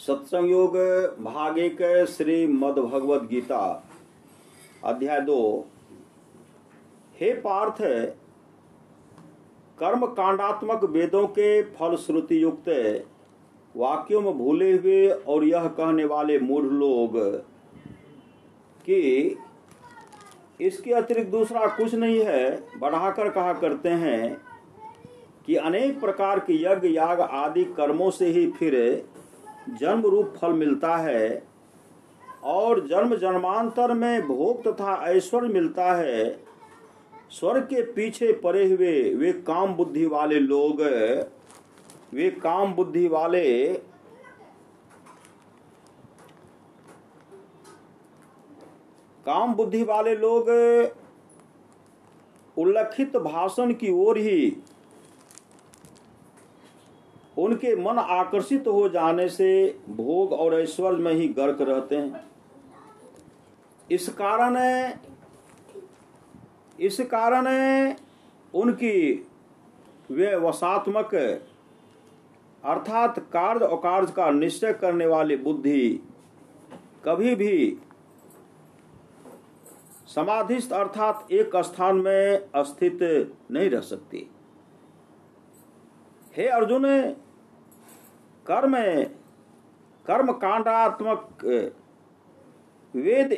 सत्संग योग भाग 1 श्रीमद् भगवद गीता अध्याय 2। हे पार्थ, कर्म कांडात्मक वेदों के फल श्रुति युक्त वाक्यों में भूले हुए और यह कहने वाले मूढ़ लोग कि इसके अतिरिक्त दूसरा कुछ नहीं है, बढ़ाकर कहा करते हैं कि अनेक प्रकार के यज्ञ याग आदि कर्मों से ही फिर जन्म रूप फल मिलता है और जन्म जन्मांतर में भोग तथा ऐश्वर्य मिलता है। स्वर्ग के पीछे पड़े हुए वे काम बुद्धि वाले लोग, उल्लिखित भाषण की ओर ही उनके मन आकर्षित हो जाने से भोग और ऐश्वर्य में ही गर्क रहते हैं। इस कारण उनकी व्यवसात्मक अर्थात कार्य अकार्य का निश्चय करने वाली बुद्धि कभी भी समाधिस्थ अर्थात एक स्थान में स्थित नहीं रह सकती। हे अर्जुन, कर्म कांडात्मक वेद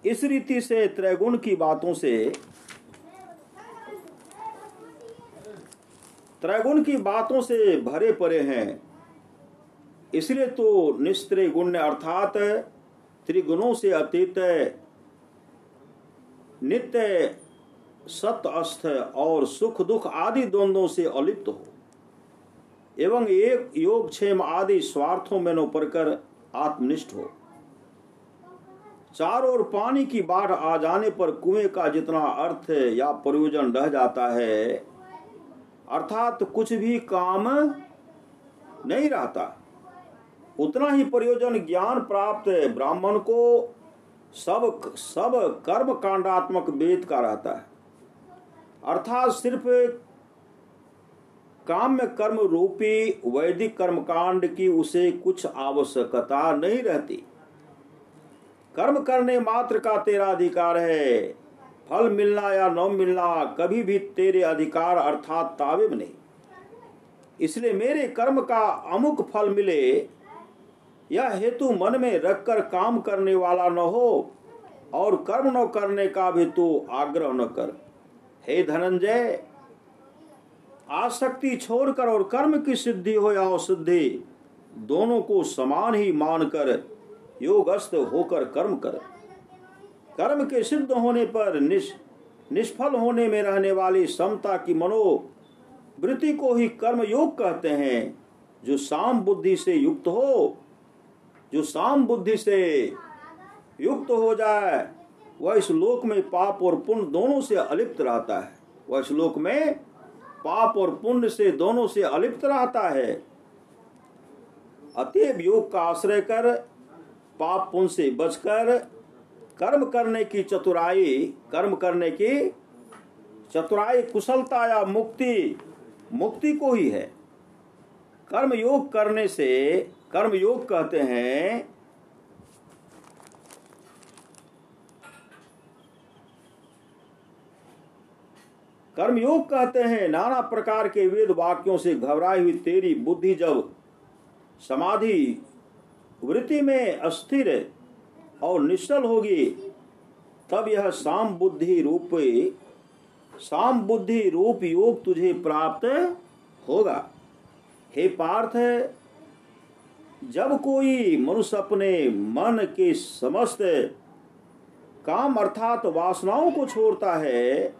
इस रीति से त्रैगुण की बातों से भरे पड़े हैं। इसलिए तो निस्त्रिगुण्य अर्थात त्रिगुणों से अतीत नित्य सत्य अस्थ और सुख दुख आदि द्वंद्वों से अलिप्त हो एवं एक योग क्षेम आदि स्वार्थों में न पड़कर आत्मनिष्ठ हो। चारों ओर पानी की बाढ़ आ जाने पर कुएं का जितना अर्थ या प्रयोजन रह जाता है, अर्थात कुछ भी काम नहीं रहता, उतना ही प्रयोजन ज्ञान प्राप्त ब्राह्मण को सब कर्म कांडात्मक वेद का रहता है। अर्थात सिर्फ काम में कर्म रूपी वैदिक कर्मकांड की उसे कुछ आवश्यकता नहीं रहती। कर्म करने मात्र का तेरा अधिकार है, फल मिलना या न मिलना कभी भी तेरे अधिकार अर्थात तावे में नहीं। इसलिए मेरे कर्म का अमुक फल मिले यह हेतु मन में रखकर काम करने वाला न हो और कर्म न करने का भी तू आग्रह न कर। हे धनंजय, आसक्ति छोड़कर और कर्म की सिद्धि हो या असिद्धि दोनों को समान ही मानकर योगस्थ होकर कर्म कर। कर्म के सिद्ध होने पर निष्फल होने में रहने वाली समता की मनोवृत्ति को ही कर्म योग कहते हैं। जो साम बुद्धि से युक्त हो जाए वह इस लोक में पाप और पुण्य दोनों से अलिप्त रहता है। अतएव योग का आश्रय कर पाप पुण्य से बचकर कर्म करने की चतुराई कुशलता या मुक्ति को ही है। कर्म योग कहते हैं। कर्मयोग कहते हैं नाना प्रकार के वेद वाक्यों से घबराई हुई तेरी बुद्धि जब समाधि वृत्ति में अस्थिर और निश्चल होगी तब यह साम बुद्धि रूप योग तुझे प्राप्त होगा। हे पार्थ, जब कोई मनुष्य अपने मन के समस्त काम अर्थात वासनाओं को छोड़ता है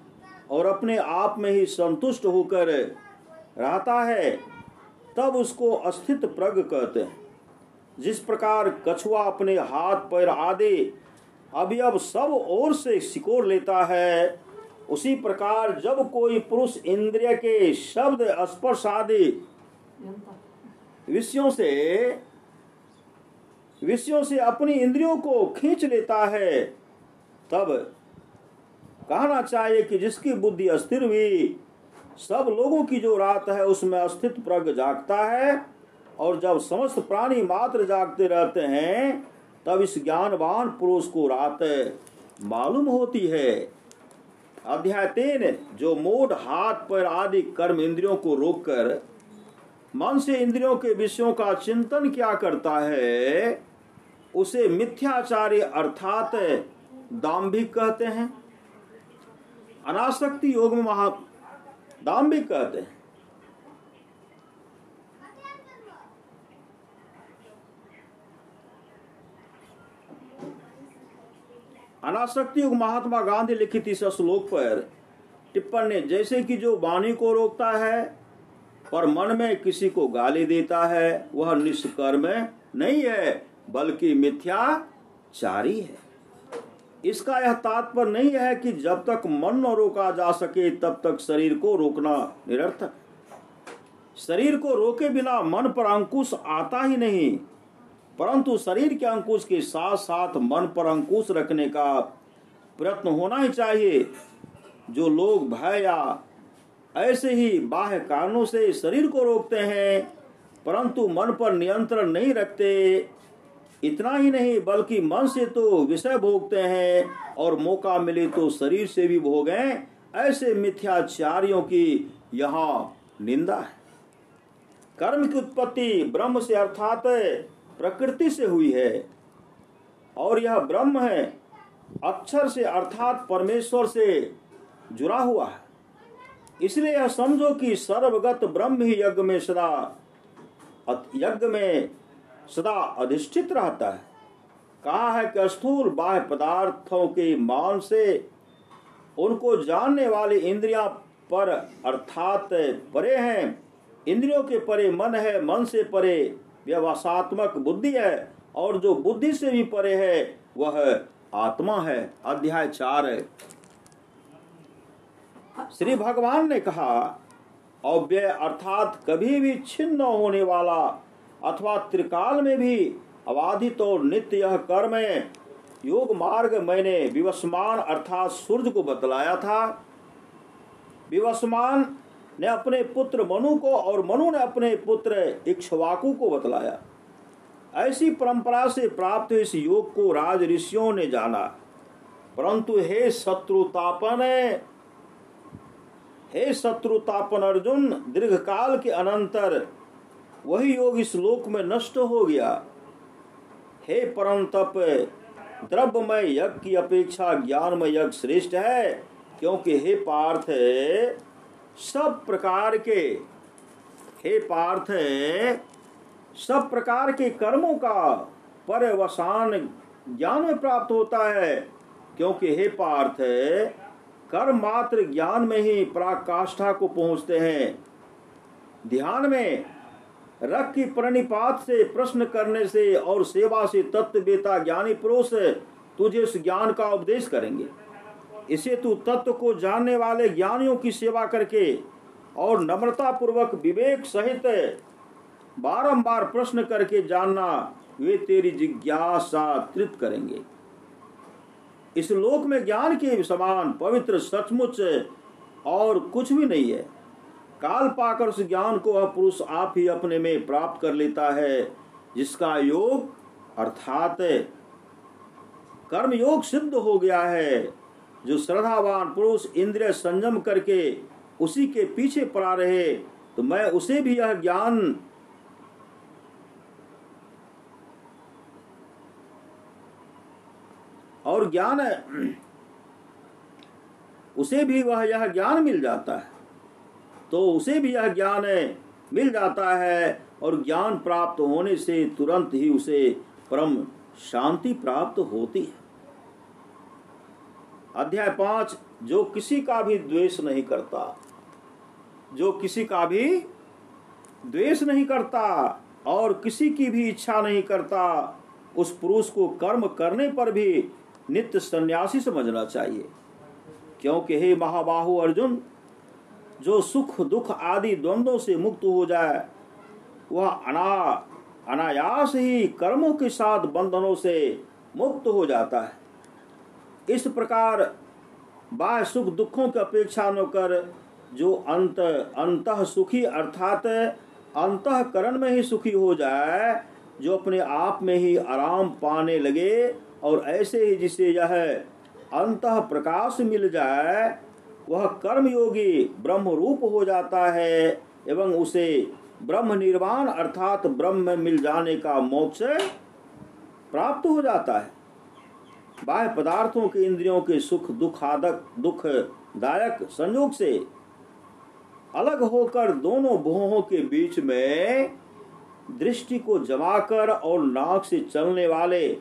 और अपने आप में ही संतुष्ट होकर रहता है तब उसको अस्थित प्रज्ञ कहते हैं। जिस प्रकार कछुआ अपने हाथ पैर आदि अवयव सब ओर से सिकोड़ लेता है, उसी प्रकार जब कोई पुरुष इंद्रिय के शब्द स्पर्श आदि विषयों से अपनी इंद्रियों को खींच लेता है तब कहना चाहिए कि जिसकी बुद्धि अस्थिर हुई सब लोगों की जो रात है उसमें अस्थित प्रज्ञ जागता है और जब समस्त प्राणी मात्र जागते रहते हैं तब इस ज्ञानवान पुरुष को रात मालूम होती है। अध्याय 3, जो मूढ़ हाथ पैर आदि कर्म इंद्रियों को रोककर मन से इंद्रियों के विषयों का चिंतन क्या करता है उसे मिथ्याचारी अर्थात दाम्भिक कहते हैं। अनासक्ति योग में दाम्भिक कहते हैं। अनासक्ति योग महात्मा गांधी लिखित इस श्लोक पर टिप्पणी, जैसे कि जो वाणी को रोकता है पर मन में किसी को गाली देता है वह निष्कर्म नहीं है बल्कि मिथ्याचारी है। इसका यह तात्पर्य नहीं है कि जब तक मन न रोका जा सके तब तक शरीर को रोकना निरर्थक। शरीर को रोके बिना मन पर अंकुश आता ही नहीं, परंतु शरीर के अंकुश के साथ साथ मन पर अंकुश रखने का प्रयत्न होना ही चाहिए। जो लोग भय या ऐसे ही बाह्य कारणों से शरीर को रोकते हैं परंतु मन पर नियंत्रण नहीं रखते, इतना ही नहीं बल्कि मन से तो विषय भोगते हैं और मौका मिले तो शरीर से भी भोगें, ऐसे मिथ्याचारियों की यहाँ निंदा है। कर्म की उत्पत्ति ब्रह्म से अर्थात प्रकृति से हुई है और यह ब्रह्म है अक्षर से अर्थात परमेश्वर से जुड़ा हुआ है। इसलिए यह समझो कि सर्वगत ब्रह्म ही यज्ञ में सदा अधिष्ठित रहता है। कहा है कि स्थूल बाह्य पदार्थों के मान से उनको जानने वाली इंद्रियां पर अर्थात परे हैं। इंद्रियों के परे मन है, मन से परे व्यवसात्मक बुद्धि है और जो बुद्धि से भी परे है वह आत्मा है। अध्याय 4 है। श्री भगवान ने कहा अव्यय अर्थात कभी भी छिन्न होने वाला अथवा त्रिकाल में भी अबाधित और नित्य यह कर्म योग मार्ग मैंने विवस्वान अर्थात सूर्य को बतलाया था। विवस्वान ने अपने पुत्र मनु को और मनु ने अपने पुत्र इक्ष्वाकु को बतलाया। ऐसी परंपरा से प्राप्त इस योग को राज ऋषियों ने जाना, परंतु हे शत्रुतापन अर्जुन, दीर्घकाल के अनंतर वही योग इस लोक में नष्ट हो गया। हे परंतप, द्रव्यमय यज्ञ की अपेक्षा ज्ञानमय यज्ञ श्रेष्ठ है, क्योंकि हे पार्थ सब प्रकार के कर्मों का पर्यवसान ज्ञान में प्राप्त होता है। क्योंकि हे पार्थ कर्म मात्र ज्ञान में ही पराकाष्ठा को पहुंचते हैं। ध्यान में रख की प्रणिपात से, प्रश्न करने से और सेवा से तत्ववेता ज्ञानी पुरुष तुझे इस ज्ञान का उपदेश करेंगे। इसे तू तत्व को जानने वाले ज्ञानियों की सेवा करके और नम्रता पूर्वक विवेक सहित बारंबार प्रश्न करके जानना, वे तेरी जिज्ञासा तृप्त करेंगे। इस लोक में ज्ञान के समान पवित्र सचमुच और कुछ भी नहीं है। काल पाकर उस ज्ञान को वह पुरुष आप ही अपने में प्राप्त कर लेता है, जिसका योग अर्थात कर्म योग सिद्ध हो गया है। जो श्रद्धावान पुरुष इंद्रिय संयम करके उसी के पीछे पड़ा रहे, तो मैं उसे भी यह ज्ञान और ज्ञान उसे भी वह यह ज्ञान मिल जाता है, तो उसे भी यह ज्ञान मिल जाता है और ज्ञान प्राप्त होने से तुरंत ही उसे परम शांति प्राप्त होती है। अध्याय 5, जो किसी का भी द्वेष नहीं करता, जो किसी का भी द्वेष नहीं करता और किसी की भी इच्छा नहीं करता, उस पुरुष को कर्म करने पर भी नित्य सन्यासी समझना चाहिए। क्योंकि हे महाबाहु अर्जुन, जो सुख दुख आदि द्वंद्वों से मुक्त हो जाए वह अनायास ही कर्मों के साथ बंधनों से मुक्त हो जाता है। इस प्रकार बाह्य सुख दुखों की अपेक्षा न कर जो अंतः सुखी अर्थात अंतःकरण में ही सुखी हो जाए, जो अपने आप में ही आराम पाने लगे, और ऐसे ही जिसे यह अंतः प्रकाश मिल जाए, वह कर्मयोगी ब्रह्म रूप हो जाता है एवं उसे ब्रह्म निर्वाण अर्थात ब्रह्म में मिल जाने का मोक्ष प्राप्त हो जाता है। बाह्य पदार्थों के इंद्रियों के सुख दुखदायक संयोग से अलग होकर दोनों भुवों के बीच में दृष्टि को जमाकर और नाक से चलने वाले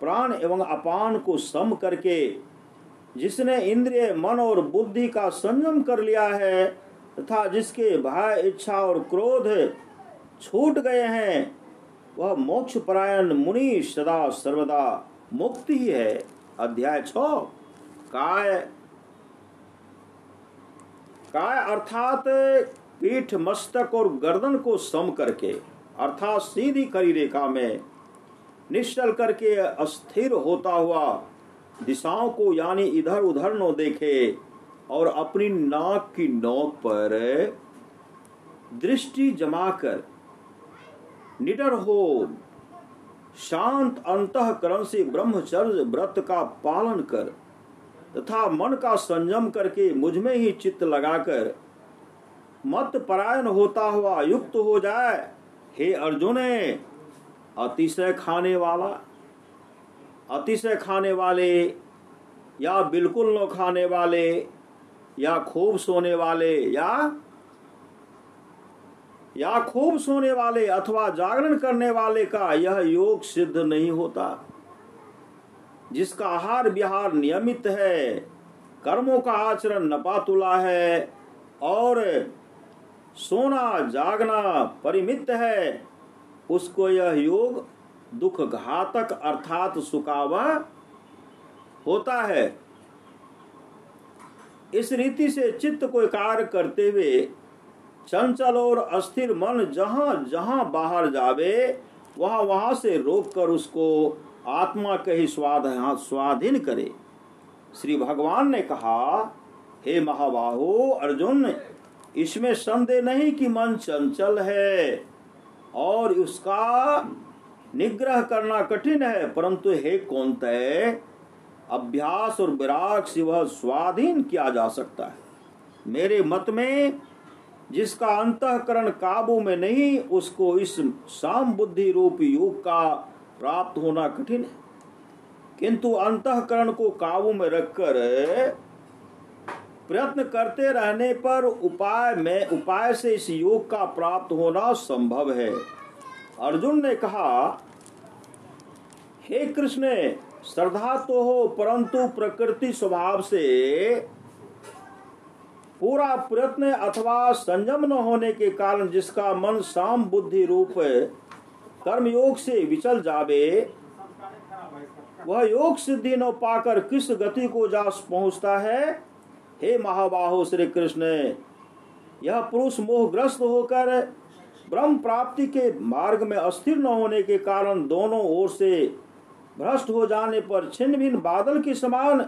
प्राण एवं अपान को सम करके जिसने इंद्रिय मन और बुद्धि का संयम कर लिया है तथा जिसके भय इच्छा और क्रोध छूट गए हैं, वह मोक्ष परायण मुनि सदा सर्वदा मुक्त ही है। अध्याय 6 काय अर्थात पीठ मस्तक और गर्दन को सम करके अर्थात सीधी खड़ी रेखा में निश्चल करके अस्थिर होता हुआ दिशाओं को यानी इधर उधर न देखे और अपनी नाक की नोक पर दृष्टि जमाकर निडर हो शांत अंतःकरण से ब्रह्मचर्य व्रत का पालन कर तथा मन का संयम करके मुझ में ही चित्त लगाकर मत परायण होता हुआ युक्त हो जाए। हे अर्जुन, अतिशय खाने वाले या बिल्कुल न खाने वाले या खूब सोने वाले अथवा जागरण करने वाले का यह योग सिद्ध नहीं होता। जिसका आहार विहार नियमित है, कर्मों का आचरण नपातुला है और सोना जागना परिमित है, उसको यह योग दुख घातक अर्थात सुखावा होता है। इस रीति से चित्त को कार्य करते हुए चंचल और अस्थिर मन जहां जहां बाहर जावे वहां से रोककर उसको आत्मा के ही स्वाधीन करे। श्री भगवान ने कहा, हे महाबाहो अर्जुन, इसमें संदेह नहीं कि मन चंचल है और उसका निग्रह करना कठिन है, परंतु हे कौन्तेय, अभ्यास और विराग से वह स्वाधीन किया जा सकता है। मेरे मत में जिसका अंतःकरण काबू में नहीं, उसको इस साम बुद्धि रूप योग का प्राप्त होना कठिन है, किंतु अंतःकरण को काबू में रखकर प्रयत्न करते रहने पर उपाय से इस योग का प्राप्त होना संभव है। अर्जुन ने कहा, हे कृष्ण, श्रद्धा तो हो परंतु प्रकृति स्वभाव से पूरा प्रयत्न अथवा संयम न होने के कारण जिसका मन साम बुद्धि रूप कर्मयोग से विचल जावे, वह योग सिद्धि न पाकर किस गति को जा पहुंचता है। हे महाबाहो श्री कृष्ण, यह पुरुष मोहग्रस्त होकर ब्रह्म प्राप्ति के मार्ग में अस्थिर न होने के कारण दोनों ओर से भ्रष्ट हो जाने पर छिन्न भिन्न बादल के समान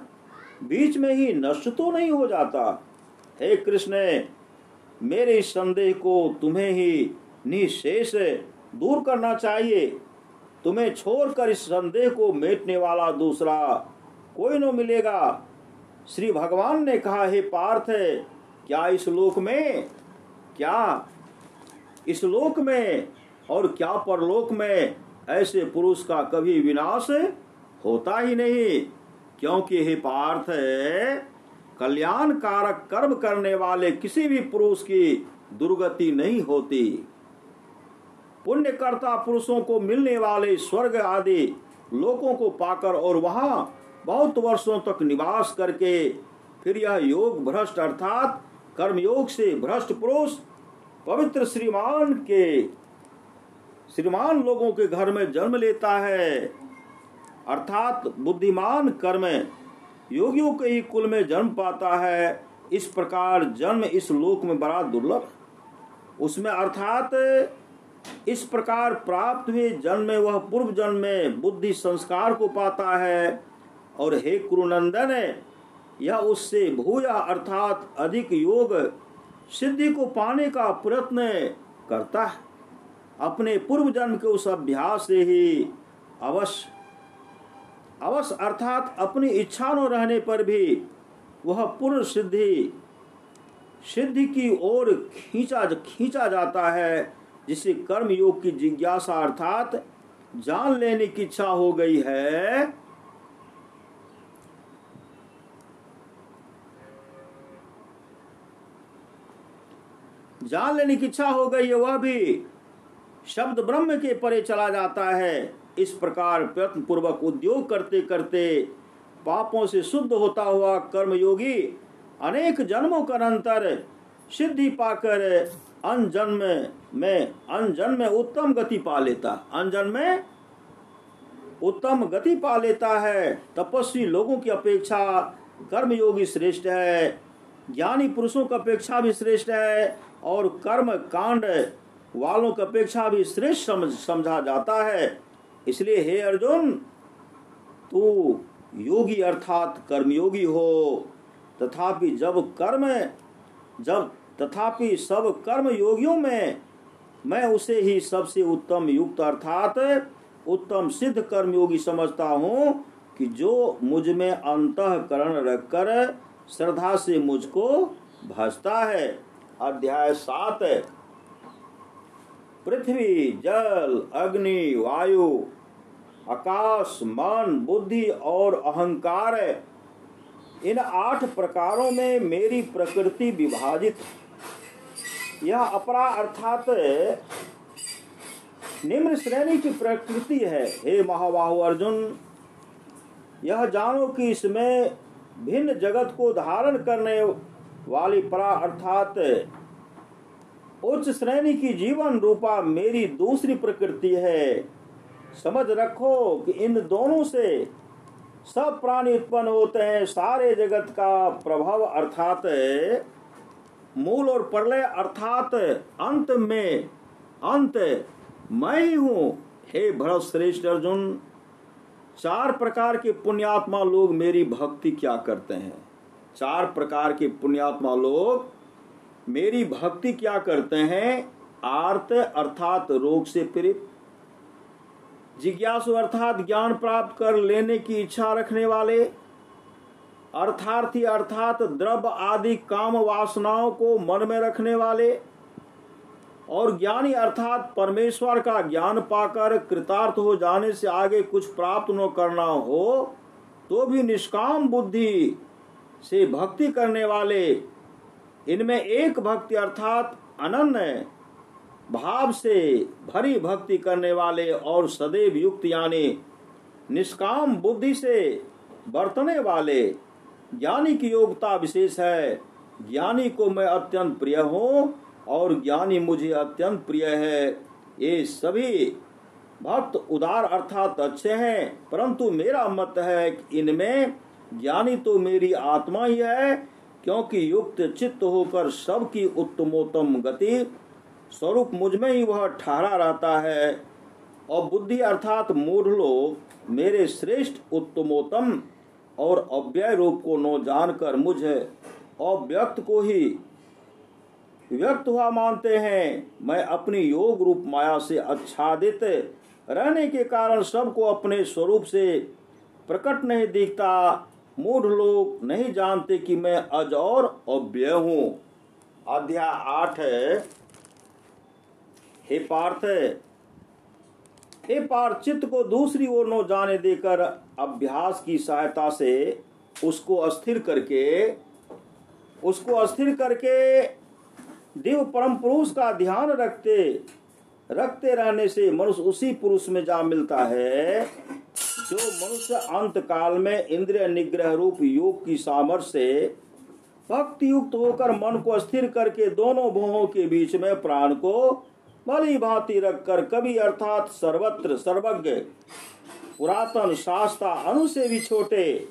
बीच में ही नष्ट तो नहीं हो जाता। हे कृष्ण, मेरे इस संदेह को तुम्हें ही निशेष दूर करना चाहिए। तुम्हें छोड़कर इस संदेह को मेटने वाला दूसरा कोई न मिलेगा। श्री भगवान ने कहा, हे पार्थ, क्या इस लोक में और क्या परलोक में ऐसे पुरुष का कभी विनाश होता ही नहीं, क्योंकि हे पार्थ, कल्याण कारक कर्म करने वाले किसी भी पुरुष की दुर्गति नहीं होती। पुण्यकर्ता पुरुषों को मिलने वाले स्वर्ग आदि लोकों को पाकर और वहां बहुत वर्षों तक निवास करके फिर यह योग भ्रष्ट अर्थात कर्मयोग से भ्रष्ट पुरुष पवित्र श्रीमान लोगों के घर में जन्म लेता है, अर्थात बुद्धिमान कर्म योगियों के ही कुल में जन्म पाता है। इस प्रकार जन्म इस लोक में बड़ा दुर्लभ उसमें अर्थात इस प्रकार प्राप्त हुए जन्म में वह पूर्व जन्म में बुद्धि संस्कार को पाता है। और हे कुरुनंदन, यह उससे भूया अर्थात अधिक योग सिद्धि को पाने का प्रयत्न करता है। अपने पूर्व जन्म के उस अभ्यास से ही अवश्य अर्थात अपनी इच्छा न रहने पर भी वह पूर्ण सिद्धि की ओर खींचा जाता है, जिसे कर्म योग की जिज्ञासा अर्थात जान लेने की इच्छा हो गई है। वह भी शब्द ब्रह्म के परे चला जाता है। इस प्रकार प्रयत्न पूर्वक उद्योग करते करते पापों से शुद्ध होता हुआ कर्मयोगी अनेक जन्मों का अंतर सिद्धि पाकर अनजन्म में उत्तम गति पा लेता है। तपस्वी लोगों की अपेक्षा कर्मयोगी श्रेष्ठ है, ज्ञानी पुरुषों की अपेक्षा भी श्रेष्ठ है और कर्म कांड वालों की अपेक्षा भी श्रेष्ठ समझा जाता है। इसलिए हे अर्जुन, तू योगी अर्थात कर्मयोगी हो, तथापि सब कर्म योगियों में मैं उसे ही सबसे उत्तम युक्त अर्थात उत्तम सिद्ध कर्मयोगी समझता हूँ कि जो मुझ में अंतःकरण रखकर श्रद्धा से मुझको भजता है। अध्याय 7। पृथ्वी, जल, अग्नि, वायु, आकाश, मन, बुद्धि और अहंकार, इन 8 प्रकारों में मेरी प्रकृति विभाजित। यह अपरा अर्थात निम्न श्रेणी की प्रकृति है। हे महाबाहु अर्जुन, यह जानो कि इसमें भिन्न जगत को धारण करने वाली परा अर्थात उच्च श्रेणी की जीवन रूपा मेरी दूसरी प्रकृति है। समझ रखो कि इन दोनों से सब प्राणी उत्पन्न होते हैं। सारे जगत का प्रभाव अर्थात मूल और प्रलय अर्थात अंत मैं ही हूँ। हे भरत श्रेष्ठ अर्जुन, 4 प्रकार के पुण्यात्मा लोग मेरी भक्ति क्या करते हैं? 4 प्रकार के पुण्यात्मा लोग मेरी भक्ति क्या करते हैं? आर्त अर्थात रोग से पीड़ित, जिज्ञासु अर्थात ज्ञान प्राप्त कर लेने की इच्छा रखने वाले, अर्थार्थी अर्थात द्रव्य आदि काम वासनाओं को मन में रखने वाले, और ज्ञानी अर्थात परमेश्वर का ज्ञान पाकर कृतार्थ हो जाने से आगे कुछ प्राप्त न करना हो तो भी निष्काम बुद्धि से भक्ति करने वाले। इनमें एक भक्ति अर्थात अनन्य भाव से भरी भक्ति करने वाले और सदैव युक्त यानी निष्काम बुद्धि से बरतने वाले ज्ञानी की योग्यता विशेष है। ज्ञानी को मैं अत्यंत प्रिय हूँ और ज्ञानी मुझे अत्यंत प्रिय है। ये सभी भक्त उदार अर्थात अच्छे हैं, परंतु मेरा मत है कि इनमें ज्ञानी तो मेरी आत्मा ही है, क्योंकि युक्त चित्त होकर सबकी उत्तमोत्तम गति स्वरूप मुझ में ही वह ठहरा रहता है। और बुद्धि अर्थात मूढ़ लोग मेरे श्रेष्ठ उत्तमोत्तम और अव्यय रूप को न जानकर मुझे अव्यक्त को ही व्यक्त हुआ मानते हैं। मैं अपनी योग रूप माया से आच्छादित रहने के कारण सबको अपने स्वरूप से प्रकट नहीं दिखता। मूढ़ लोग नहीं जानते कि मैं अज और अव्यय हूँ। अध्याय 8। हे पार्थ, चित्त को दूसरी ओर न जाने देकर अभ्यास की सहायता से उसको अस्थिर करके दिव्य परम पुरुष का ध्यान रखते रहने से मनुष्य उसी पुरुष में जा मिलता है जो मनुष्य अंत काल में इंद्रिय निग्रह रूप योग की सामर्थ्य से भक्ति युक्त होकर मन को स्थिर करके दोनों भुवों के बीच में प्राण को भली भांति रखकर कवि अर्थात सर्वत्र सर्वज्ञ पुरातन शास्त्रा अनु से भी छोटे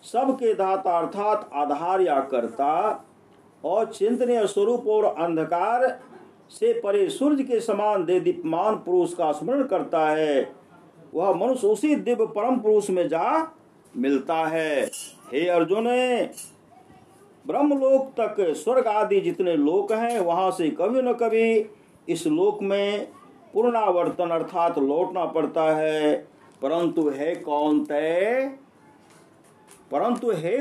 सबके दाता अर्थात आधार या कर्ता और चिंतनीय स्वरूप और अंधकार से परे सूर्य के समान देदीप्यमान पुरुष का स्मरण करता है, वह मनुष्य उसी दिव्य परम पुरुष में जा मिलता है। हे अर्जुन, ब्रह्मलोक तक स्वर्ग आदि जितने लोक हैं वहां से कभी न कभी इस लोक में पुनरावर्तन अर्थात लौटना पड़ता है। परंतु हे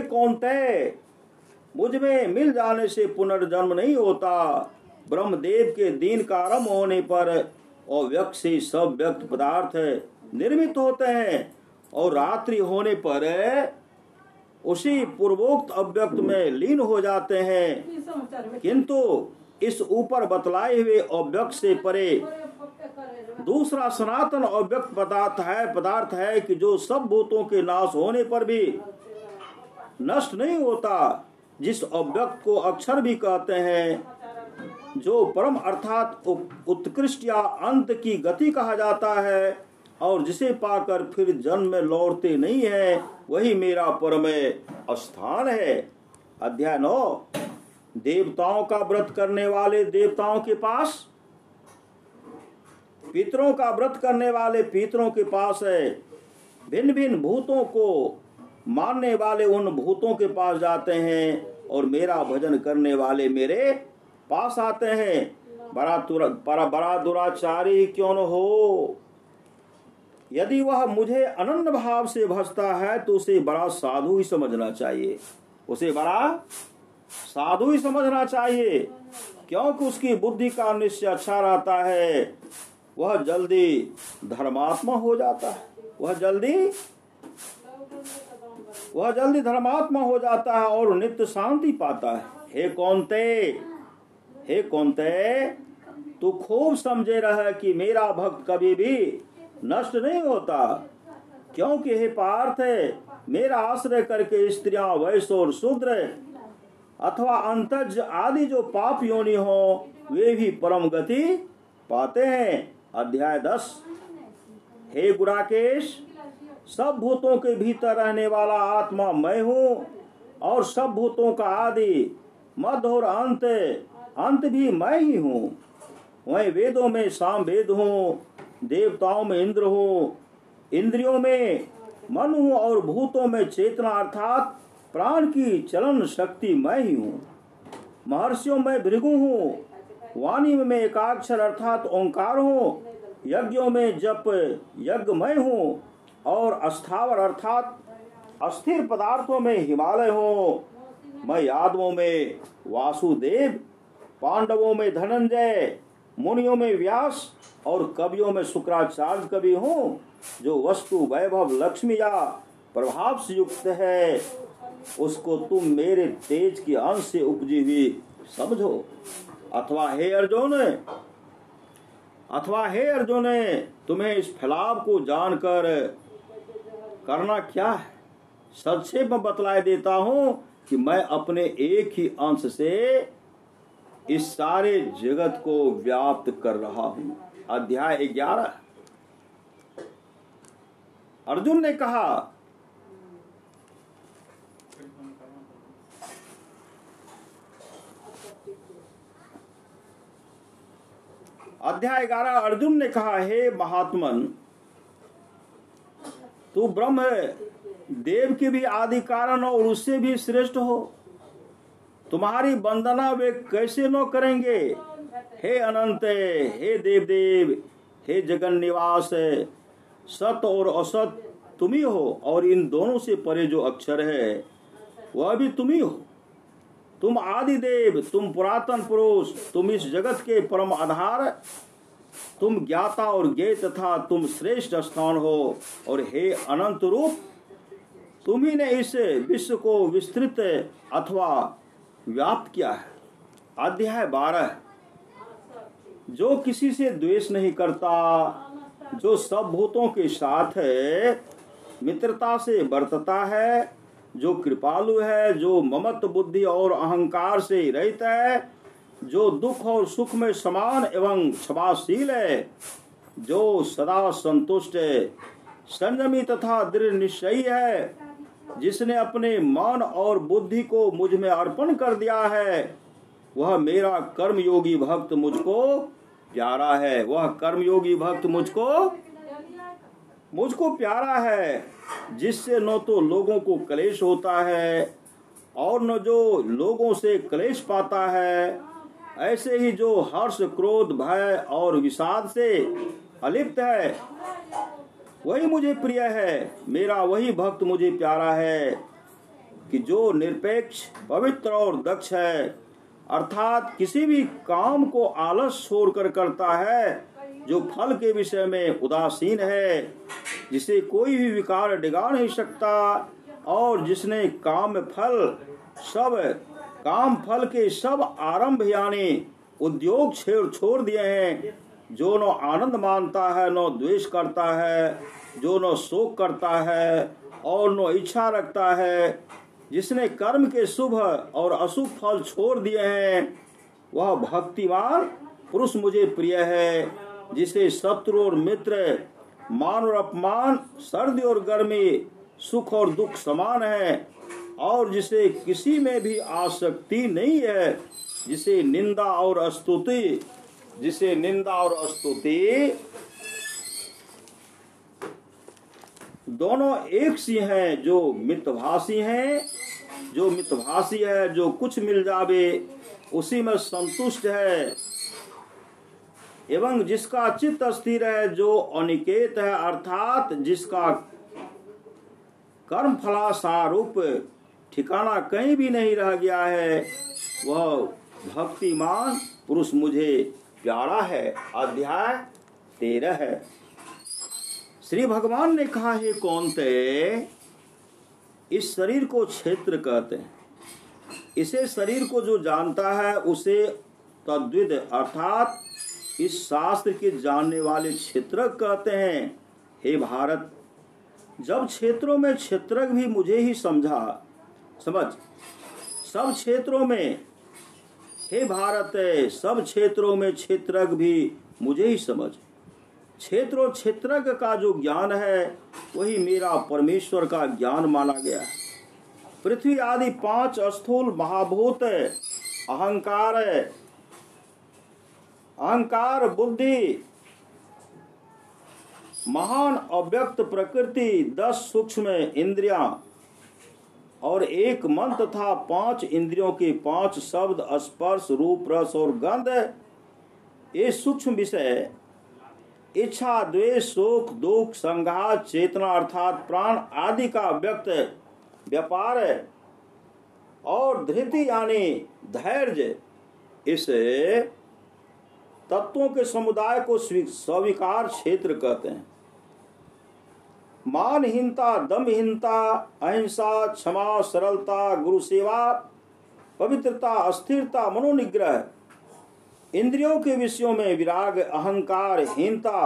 कौन्तेय, मुझ में मिल जाने से पुनर्जन्म नहीं होता। ब्रह्मदेव के दिन का आरंभ होने पर अव्यक्त से सब व्यक्त पदार्थ निर्मित होते हैं और रात्रि होने पर उसी पूर्वोक्त अव्यक्त में लीन हो जाते हैं। किंतु इस ऊपर बतलाए हुए अव्यक्त से परे दूसरा सनातन अव्यक्त पदार्थ है कि जो सब भूतों के नाश होने पर भी नष्ट नहीं होता, जिस अव्यक्त को अक्षर भी कहते हैं, जो परम अर्थात उत्कृष्ट या अंत की गति कहा जाता है और जिसे पाकर फिर जन्म में लौटते नहीं है, वही मेरा परम स्थान है। अध्याय 9। देवताओं का व्रत करने वाले देवताओं के पास, पितरों का व्रत करने वाले पितरों के पास है। भिन्न भिन्न भूतों को मानने वाले उन भूतों के पास जाते हैं और मेरा भजन करने वाले मेरे पास आते हैं। बड़ा दुराचारी क्यों न हो, यदि वह मुझे अनन्य भाव से भजता है तो उसे बड़ा साधु ही समझना चाहिए, क्योंकि उसकी बुद्धि का निश्चय अच्छा रहता है। वह जल्दी धर्मात्मा हो जाता है, वह जल्दी धर्मात्मा हो जाता है और नित्य शांति पाता है। हे कौन्तेय, तू खूब समझे रह कि मेरा भक्त कभी भी नष्ट नहीं होता, क्योंकि हे पार्थ, मेरा आश्रय करके स्त्रियां, वैश्य और शूद्र अथवा अंतज आदि जो पाप योनि हो वे भी परम गति पाते हैं। अध्याय 10। हे गुणाकेश, सब भूतों के भीतर रहने वाला आत्मा मैं हूँ और सब भूतों का आदि, मध्य और अंत भी मैं ही हूँ। वहीं वेदों में साम वेद हूँ, देवताओं में इंद्र हूँ, इंद्रियों में मन हूँ और भूतों में चेतना अर्थात प्राण की चलन शक्ति मैं ही हूँ। महर्षियों में भृगु हूँ, वाणी में एकाक्षर अर्थात ओंकार हूँ, यज्ञों में जप यज्ञ मैं हूँ और अस्थावर अर्थात अस्थिर पदार्थों में हिमालय हूँ। मैं यादवों में वासुदेव, पांडवों में धनंजय, मुनियों में व्यास और कवियों में शुक्राचार्य कवि हूँ। जो वस्तु वैभव लक्ष्मी या प्रभाव से युक्त है उसको तुम मेरे तेज की अंश से उपजी हुई समझो। अथवा हे अर्जुन, तुम्हें इस फैलाव को जानकर करना क्या है? संक्षेप में बतलाए देता हूं कि मैं अपने एक ही अंश से इस सारे जगत को व्याप्त कर रहा हूं। अध्याय 11। अर्जुन ने कहा, अध्याय 11। अर्जुन ने कहा, हे महात्मन, तू ब्रह्म देव के भी आदि कारण और उससे भी श्रेष्ठ हो, तुम्हारी वंदना वे कैसे न करेंगे? हे अनंत, हे देव, हे जगन निवास, सत और असत तुम ही हो और इन दोनों से परे जो अक्षर है वह भी तुम ही हो। तुम आदि देव, तुम पुरातन पुरुष, तुम इस जगत के परम आधार, तुम ज्ञाता और ज्ञेय तथा तुम श्रेष्ठ स्थान हो। और हे अनंत रूप, तुम ही ने इस विश्व को विस्तृत अथवा व्याप्त किया है। अध्याय 12। जो किसी से द्वेष नहीं करता, जो सब भूतों के साथ है, मित्रता से बरतता है, जो कृपालु है, जो ममत्व बुद्धि और अहंकार से रहित है, जो दुख और सुख में समान एवं क्षमाशील है, जो सदा संतुष्ट है, संयमी तथा दृढ़ निश्चयी है, जिसने अपने मन और बुद्धि को मुझ में अर्पण कर दिया है, वह मेरा कर्मयोगी भक्त मुझको प्यारा है। वह कर्मयोगी भक्त मुझको प्यारा है, जिससे न तो लोगों को क्लेश होता है और न जो लोगों से क्लेश पाता है, ऐसे ही जो हर्ष, क्रोध, भय और विषाद से अलिप्त है वही मुझे प्रिय है। मेरा वही भक्त मुझे प्यारा है कि जो निरपेक्ष, पवित्र और दक्ष है, अर्थात किसी भी काम को आलस छोड़कर करता है, जो फल के विषय में उदासीन है, जिसे कोई भी विकार डिगा नहीं सकता, और जिसने काम फल के सब आरंभ यानी उद्योग छोड़ दिए हैं, जो न आनंद मानता है न द्वेष करता है, जो न शोक करता है और न इच्छा रखता है, जिसने कर्म के शुभ और अशुभ फल छोड़ दिए हैं, वह भक्तिमान पुरुष मुझे प्रिय है। जिसे शत्रु और मित्र, मान और अपमान, सर्दी और गर्मी, सुख और दुख समान है, और जिसे किसी में भी आसक्ति नहीं है, जिसे निंदा और स्तुति दोनों एक सी हैं, जो मितभाषी है, जो कुछ मिल जावे उसी में संतुष्ट है, एवं जिसका चित्त स्थिर है, जो अनिकेत है, अर्थात जिसका कर्म फलासारूप ठिकाना कहीं भी नहीं रह गया है, वह भक्तिमान पुरुष मुझे प्यारा है। अध्याय 13 है। श्री भगवान ने कहा, हे कौन्तेय, इस शरीर को क्षेत्र कहते हैं। इसे शरीर को जो जानता है उसे तद्विद अर्थात इस शास्त्र के जानने वाले क्षेत्रज्ञ कहते हैं। हे भारत, जब क्षेत्रों में क्षेत्रज्ञ भी मुझे ही समझ, सब क्षेत्रों में, हे भारत, सब क्षेत्रों में क्षेत्रज्ञ भी मुझे ही समझ। क्षेत्र और क्षेत्रज्ञ का जो ज्ञान है वही मेरा परमेश्वर का ज्ञान माना गया है। पृथ्वी आदि 5 स्थूल महाभूत, अहंकार, बुद्धि, महान अव्यक्त प्रकृति, 10 सूक्ष्म इंद्रियां और 1 मन तथा 5 इंद्रियों के 5 शब्द, स्पर्श, रूप, रस और गंध, ये सूक्ष्म विषय इच्छा, द्वेष, सुख, दुख, संघात, चेतना अर्थात प्राण आदि का व्यक्त व्यापार और धृति यानी धैर्य, इस तत्वों के समुदाय को स्वीकार क्षेत्र कहते हैं। मानहीनता, दमहीनता, अहिंसा, क्षमा, सरलता, गुरु सेवा, पवित्रता, स्थिरता, मनोनिग्रह, इंद्रियों के विषयों में विराग, अहंकार, हीनता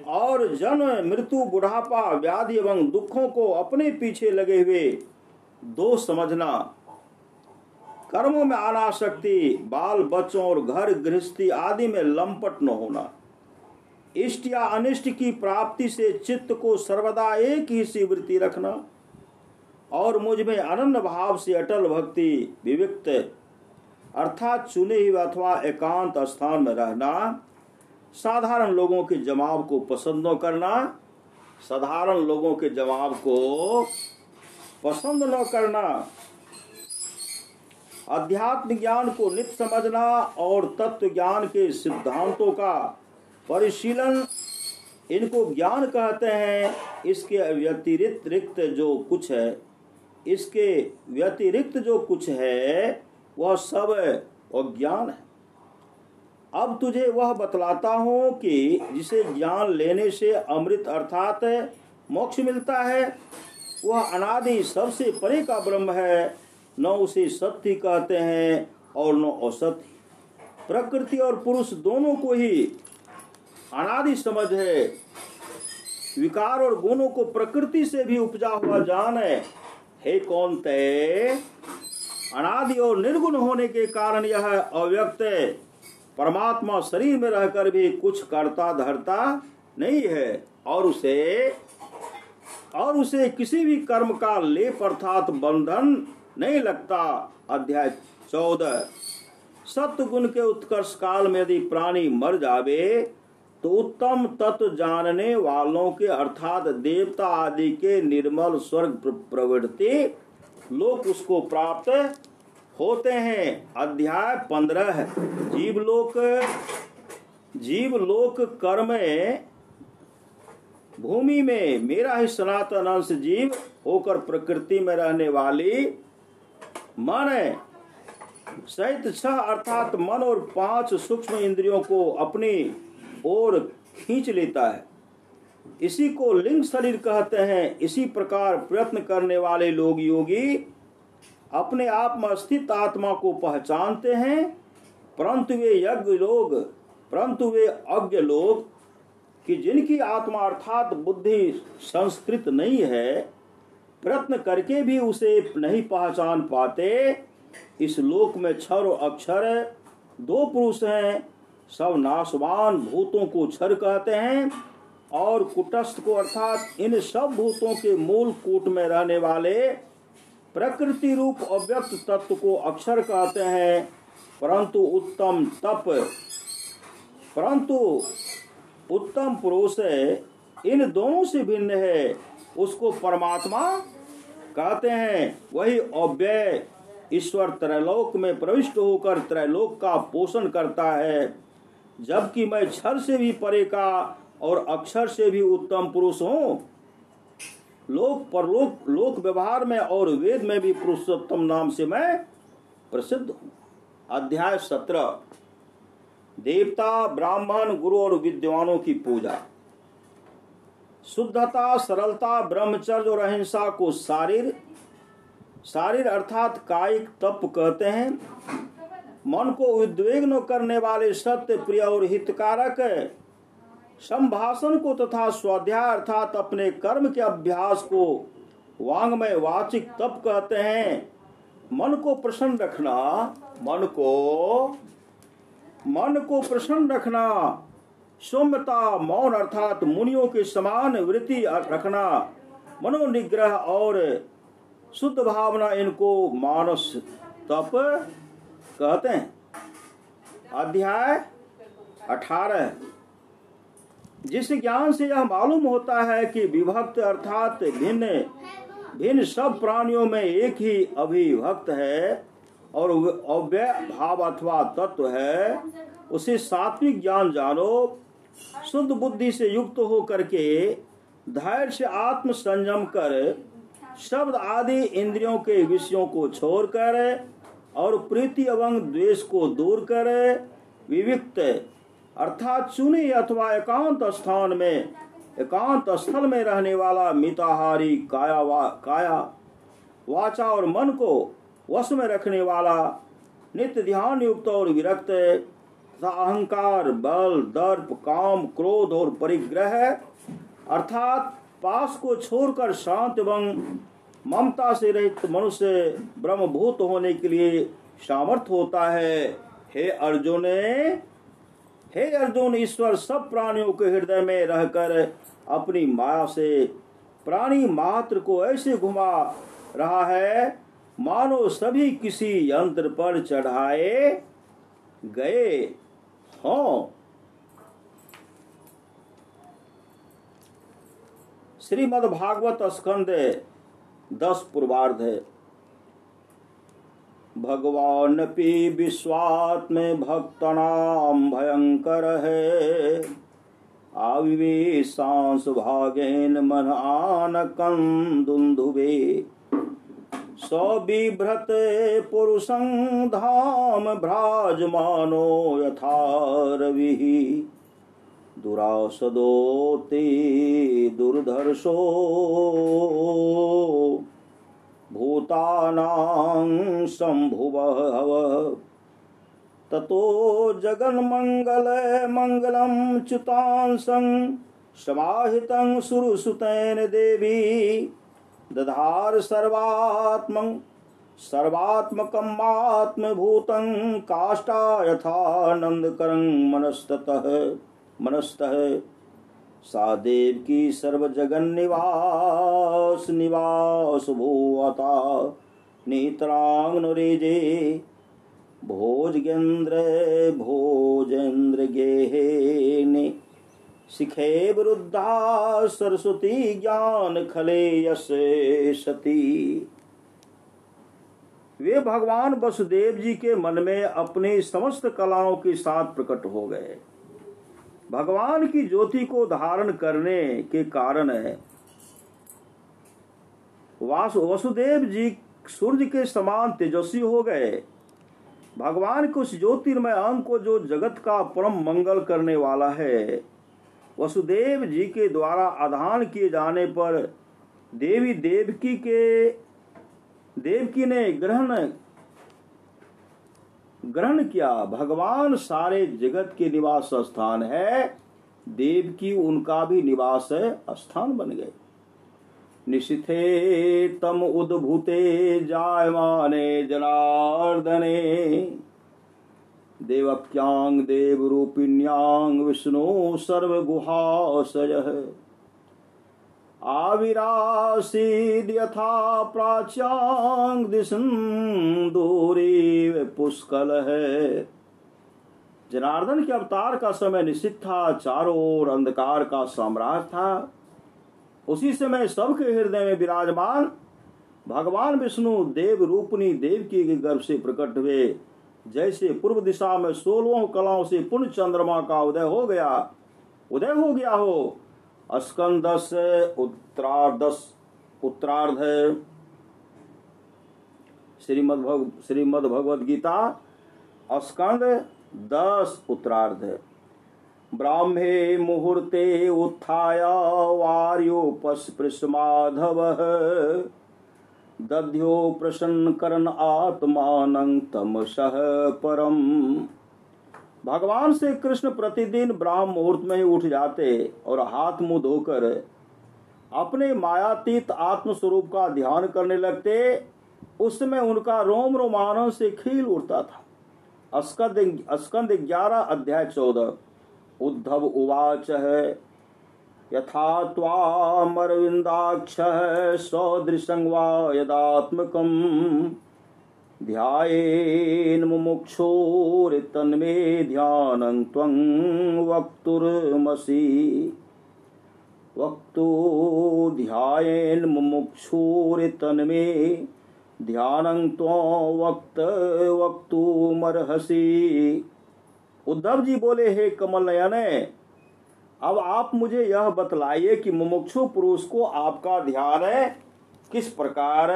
और जन्म, मृत्यु, बुढ़ापा, व्याधि एवं दुखों को अपने पीछे लगे हुए दोष समझना, कर्मों में अनासक्ति, बाल बच्चों और घर गृहस्थी आदि में लंपट न होना, इष्ट या अनिष्ट की प्राप्ति से चित्त को सर्वदा एक ही सी वृत्ति रखना और मुझ में अनन्य भाव से अटल भक्ति, विविक्त अर्थात चुने हुए अथवा एकांत स्थान में रहना, साधारण लोगों के जवाब को पसंद न करना, अध्यात्म ज्ञान को नित्य समझना और तत्व ज्ञान के सिद्धांतों का परिशीलन, इनको ज्ञान कहते हैं। इसके व्यतिरिक्त जो कुछ है वह सब अज्ञान है। अब तुझे वह बतलाता हूं कि जिसे ज्ञान लेने से अमृत अर्थात मोक्ष मिलता है, वह अनादि सबसे परे का ब्रह्म है। न उसे सत्य कहते हैं और न असत्य। प्रकृति और पुरुष दोनों को ही अनादि समझ है। विकार और गुणों को प्रकृति से भी उपजा हुआ जान है। हे कौन्तेय, अनादि और निर्गुण होने के कारण यह अव्यक्त परमात्मा शरीर में रहकर भी कुछ करता धरता नहीं है और उसे किसी भी कर्म का लेप अर्थात बंधन नहीं लगता। अध्याय 14। सत्य गुण के उत्कर्ष काल में यदि प्राणी मर जावे तो उत्तम तत्व जानने वालों के अर्थात देवता आदि के निर्मल स्वर्ग प्रवृत्ति लोक उसको प्राप्त होते हैं। अध्याय 15। जीवलोक कर्म भूमि में मेरा ही सनातन अंश जीव होकर प्रकृति में रहने वाली मन सहित 6 अर्थात मन और 5 सूक्ष्म इंद्रियों को अपनी ओर खींच लेता है। इसी को लिंग शरीर कहते हैं। इसी प्रकार प्रयत्न करने वाले लोग योगी अपने आप में स्थित आत्मा को पहचानते हैं, परंतु वे अज्ञ लोग कि जिनकी आत्मा अर्थात बुद्धि संस्कृत नहीं है, प्रयत्न करके भी उसे नहीं पहचान पाते। इस लोक में क्षर और अक्षर 2 पुरुष हैं। सब नाशवान भूतों को क्षर कहते हैं और कुटस्थ को अर्थात इन सब भूतों के मूल कूट में रहने वाले प्रकृति रूप अव्यक्त तत्व को अक्षर कहते हैं। परंतु उत्तम पुरुष इन दोनों से भिन्न है, उसको परमात्मा कहते हैं। वही अव्यय ईश्वर त्रैलोक में प्रविष्ट होकर त्रैलोक का पोषण करता है, जबकि मैं क्षर से भी परे का और अक्षर से भी उत्तम पुरुष हूँ। लोक परलोक लोक व्यवहार में और वेद में भी पुरुषोत्तम नाम से मैं प्रसिद्ध हूँ। अध्याय 17। देवता, ब्राह्मण, गुरु और विद्वानों की पूजा। शुद्धता, सरलता, ब्रह्मचर्य और अहिंसा को शारीर अर्थात कायिक तप कहते हैं। मन को उद्विग्न करने वाले सत्य, प्रिय और हितकारक संभाषण को तथा स्वाध्याय अर्थात अपने कर्म के अभ्यास को वांग्मय वाचिक तप कहते हैं। मन को प्रसन्न रखना, सौम्यता, मौन अर्थात मुनियों के समान वृत्ति रखना, मनोनिग्रह और शुद्ध भावना, इनको मानस तप कहते हैं। अध्याय 18। जिस ज्ञान से यह मालूम होता है कि विभक्त अर्थात भिन्न सब प्राणियों में एक ही अभिभक्त है और अव्यय भाव अथवा तत्व है, उसे सात्विक ज्ञान जानो। शुद्ध बुद्धि से युक्त होकर के धैर्य से आत्म संयम कर शब्द आदि इंद्रियों के विषयों को छोड़कर और प्रीति एवं द्वेष को दूर कर विविक्त अर्थात चुने अथवा एकांत स्थल में रहने वाला मिताहारी काया वाचा और मन को वश में रखने वाला, नित्य ध्यान युक्त और विरक्त तथा अहंकार, बल, दर्प, काम, क्रोध और परिग्रह अर्थात पास को छोड़कर शांत एवं ममता से रहित मनुष्य ब्रह्मभूत होने के लिए सामर्थ होता है। हे अर्जुन, ईश्वर सब प्राणियों के हृदय में रहकर अपनी माया से प्राणी मात्र को ऐसे घुमा रहा है मानो सभी किसी यंत्र पर चढ़ाए गए हों। श्रीमद् भागवत स्कंद 10 पूर्वार्ध है। भगवानपि विश्वात्म भक्तनाम भयंकर है, आविवेशांश भागेन मन आनकं दुंदुभे, सबिभ्रत पुरुषं धाम भ्राजमानो यथा रविः, दुरासदोते दुर्धर्षो भूतानां संभुवः, ततो जगन्मंगलं च्युतांसं समाहितं सुरसुतेन देवी, दधार सर्वात्मकम् आत्मभूतं काष्ठा यथानंदकरं मनस्तः सा देवकी सर्वजगन्निवास भूवता नेत्रांगनुरेजे भोजेन्द्र गेहेने शिखे वृद्धा सरस्वती ज्ञान खले यश सती। वे भगवान वसुदेव जी के मन में अपनी समस्त कलाओं के साथ प्रकट हो गए। भगवान की ज्योति को धारण करने के कारण वसुदेव जी सूर्य के समान तेजस्वी हो गए। भगवान के उस ज्योतिर्मय अंग को, जो जगत का परम मंगल करने वाला है, वसुदेव जी के द्वारा आधान किए जाने पर देवी देवकी ने ग्रहण किया। भगवान सारे जगत के निवास स्थान है, देवकी उनका भी निवास स्थान बन गए। निशिथे तम उद्भूते जायमाने जनार्दने देवक्यांग देवरूपिण्यां विष्णु सर्वगुहाशयः आविरासीद यथा प्राच्यां दिशं दूरी पुष्कल है। जनार्दन के अवतार का समय निश्चित था, चारों ओर अंधकार का साम्राज्य था। उसी समय सबके हृदय में विराजमान भगवान विष्णु देव रूपनी देवकी के गर्भ से प्रकट हुए। जैसे पूर्व दिशा में 16 कलाओं से पूर्ण चंद्रमा का उदय हो गया हो। स्कंदस उत्तरार्ध श्रीमद् भगवद गीता स्कंद 10 उत्तरार्ध। ब्राह्मे मुहूर्ते उत्थाय वार्योपस्पृशमाधवः दध्यो प्रसन्न करन आत्मानं तमसः परम। भगवान से कृष्ण प्रतिदिन ब्राह्म मुहूर्त में ही उठ जाते और हाथ मुंह धोकर अपने मायातीत आत्म स्वरूप का ध्यान करने लगते। उस समय उनका रोम रोमानस से खील उठता था। स्कंद 11 अध्याय 14। उद्धव उवाच यथा त्वामरविन्दाक्षः सदृशं वा यदात्मकम् ध्यायेन मुमुक्षुर्तन्मे ध्यानं त्वं वक्तुर्मसि। वक्तु ध्यायेन मुमुक्षुर्तन्मे ध्यानं त्वं वक्तुमर्हसि। उद्धव जी बोले, हे कमल नयन, अब आप मुझे यह बतलाइए कि मुमुक्षु पुरुष को आपका ध्यान किस प्रकार,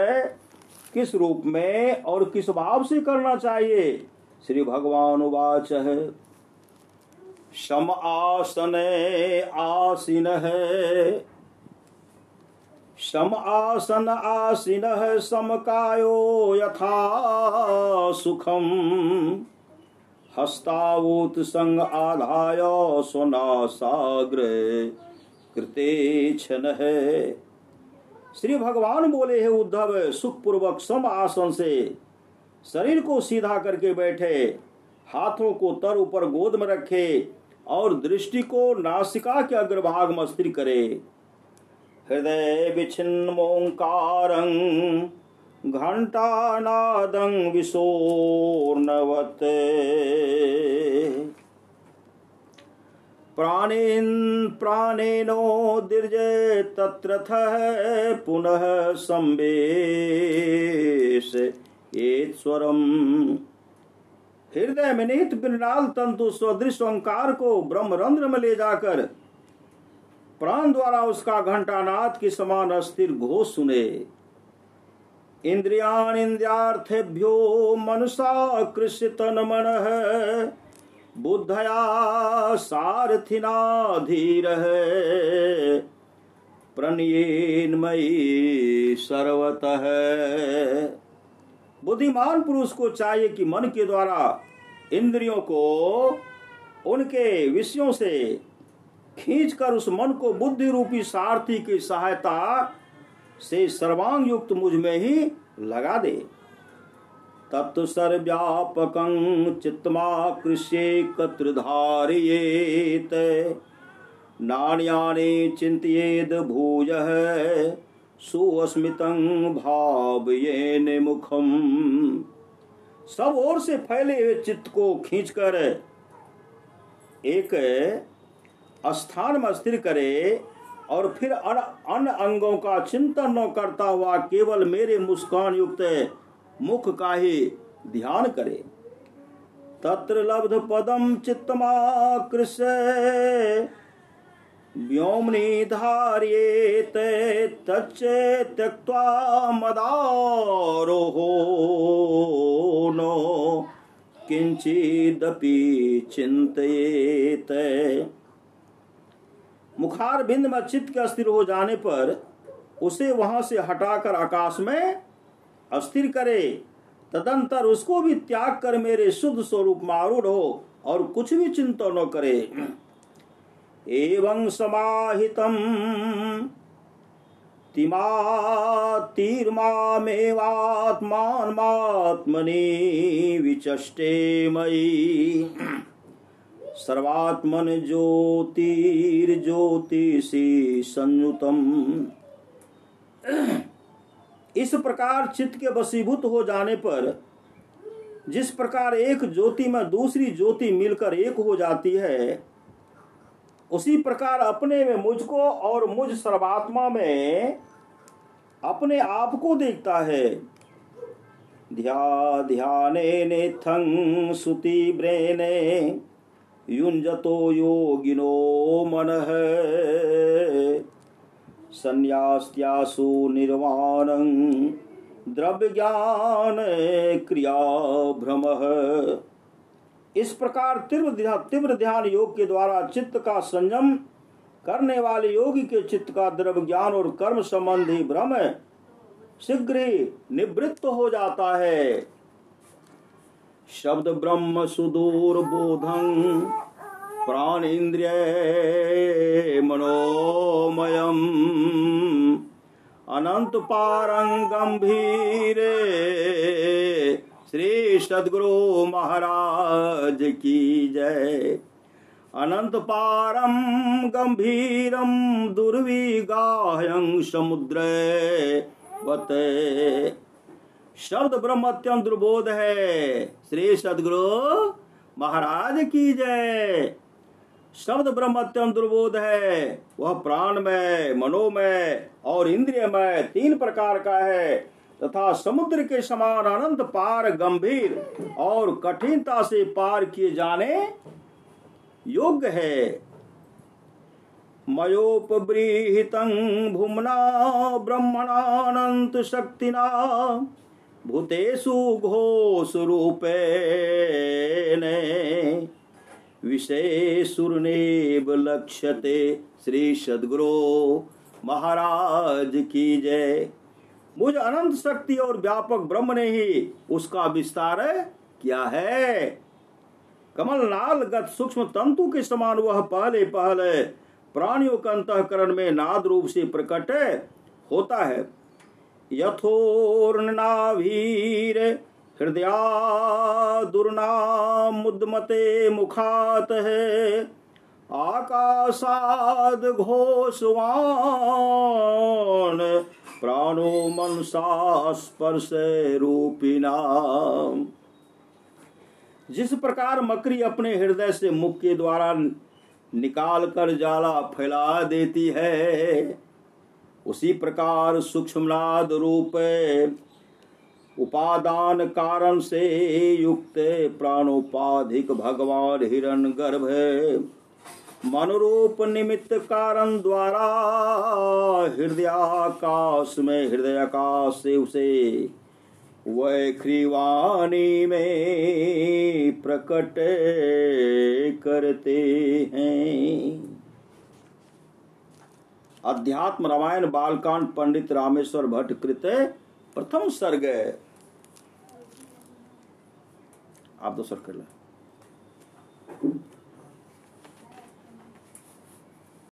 किस रूप में और किस भाव से करना चाहिए। श्री भगवान उवाच शम आसन आसीनः समकायो यथा सुखम हस्तावूत संग आधाय स्वनासाग्र कृते क्षण है। श्री भगवान बोले, हे उद्धव, सुखपूर्वक सम आसन से शरीर को सीधा करके बैठे, हाथों को तर ऊपर गोद में रखे और दृष्टि को नासिका के अग्रभाग में स्थिर करे। हृदय विच्छिन्नमोंकारं घंटानादं विशोर्णवत् प्राणेनो तत्रथः पुनः संवेश ईश्वरम्। हृदय में निहित बिरनाल तंतु सदृश ओंकार को ब्रह्मरंध्र में ले जाकर प्राण द्वारा उसका घंटानाद के समान अस्थिर घोष सुने। इंद्रियाण इंद्रियार्थेभ्यो मनसा कृष्य तन्मनः बुद्धया सारथिना धीरः प्रणयेन्मयी सर्वतः। बुद्धिमान पुरुष को चाहिए कि मन के द्वारा इंद्रियों को उनके विषयों से खींचकर उस मन को बुद्धि रूपी सारथी की सहायता से सर्वांग युक्त मुझ में ही लगा दे। तत्व सर्वव्यापकं चित्तमाकृष्येकत्र धारयेत नान्यानि चिन्तयेद भूयः सुस्मितं भावयेन मुखम। सब ओर से फैले हुए चित्त को खींचकर एक स्थान में स्थिर करे और फिर अन्य अंगों का चिंतन न करता हुआ केवल मेरे मुस्कान युक्त मुख काहे ध्यान करे। तत्र लब्ध पदम चित्तमाकृष्य व्योमनि धार्येत तच्च त्यक्त्वा मदारोहो नो किंचिदपि चिंतयेत। मुखार बिंद में चित्त के अस्थिर हो जाने पर उसे वहां से हटाकर आकाश में अस्थिर करे, तदंतर उसको भी त्याग कर मेरे शुद्ध स्वरूप में आरूढ़ हो और कुछ भी चिंता न करे। एवं समाहितम तिमातीर्मामेवात्मात्मनि विचष्टे मयि सर्वात्मन ज्योतिर्ज्योतिषी संयुतम। इस प्रकार चित्त के वशीभूत हो जाने पर जिस प्रकार एक ज्योति में दूसरी ज्योति मिलकर एक हो जाती है, उसी प्रकार अपने में मुझको और मुझ सर्वात्मा में अपने आप को देखता है। ध्याने नेथं सुति ब्रेने युंजतो योगिनो मनः संन्यास्त्यासु निर्वाणं द्रव्य ज्ञान क्रिया भ्रमः। इस प्रकार तीव्र ध्यान योग के द्वारा चित्त का संयम करने वाले योगी के चित्त का द्रव्य ज्ञान और कर्म संबंधी भ्रम शीघ्र ही निवृत्त हो जाता है। शब्द ब्रह्म सुदूर बोधं प्राण इंद्रिय मनोमयम अनंत पारं गंभीरे श्री सद्गुरु महाराज की जय। अनंत पारम गंभीरम दुर्विगाहं समुद्रे वते। शब्द ब्रह्म अत्यंत दुर्बोध है, श्री सद्गुरु महाराज की जय। शब्द ब्रह्म अत्यंत दुर्बोध है, वह प्राणमय, मनोमय और इंद्रियमय तीन प्रकार का है तथा समुद्र के समान अनंत पार गंभीर और कठिनता से पार किए जाने योग्य है। मयोपबृहितं भुम्ना ब्रह्मणानंत शक्तिना भूतेषु घोष रूपेण विशेषुर्नेव लक्ष्यते। श्री सद्गुरु महाराज की जय। मुझ अनंत शक्ति और व्यापक ब्रह्म ने ही उसका विस्तार किया है। कमलनाल गत सूक्ष्म तंतु के समान वह पहले प्राणियों के अंतःकरण में नाद रूप से प्रकट होता है। यथोर्नाभीर हृदयादुर्नामुद्मते मुखात है आकाशाद घोषवान प्राणो मनसा स्पर्श रूपिणा। जिस प्रकार मकड़ी अपने हृदय से मुख के द्वारा निकाल कर जाला फैला देती है, उसी प्रकार सूक्ष्मनाद रूप उपादान कारण से युक्त प्राणोपाधिक भगवान हिरण्यगर्भ मनोरूप निमित्त कारण द्वारा हृदयाकाश से उसे वैखरीवाणी में प्रकट करते हैं। अध्यात्म रामायण बालकांड पंडित रामेश्वर भट्ट कृत प्रथम सर्ग। आप दो सर कर लें।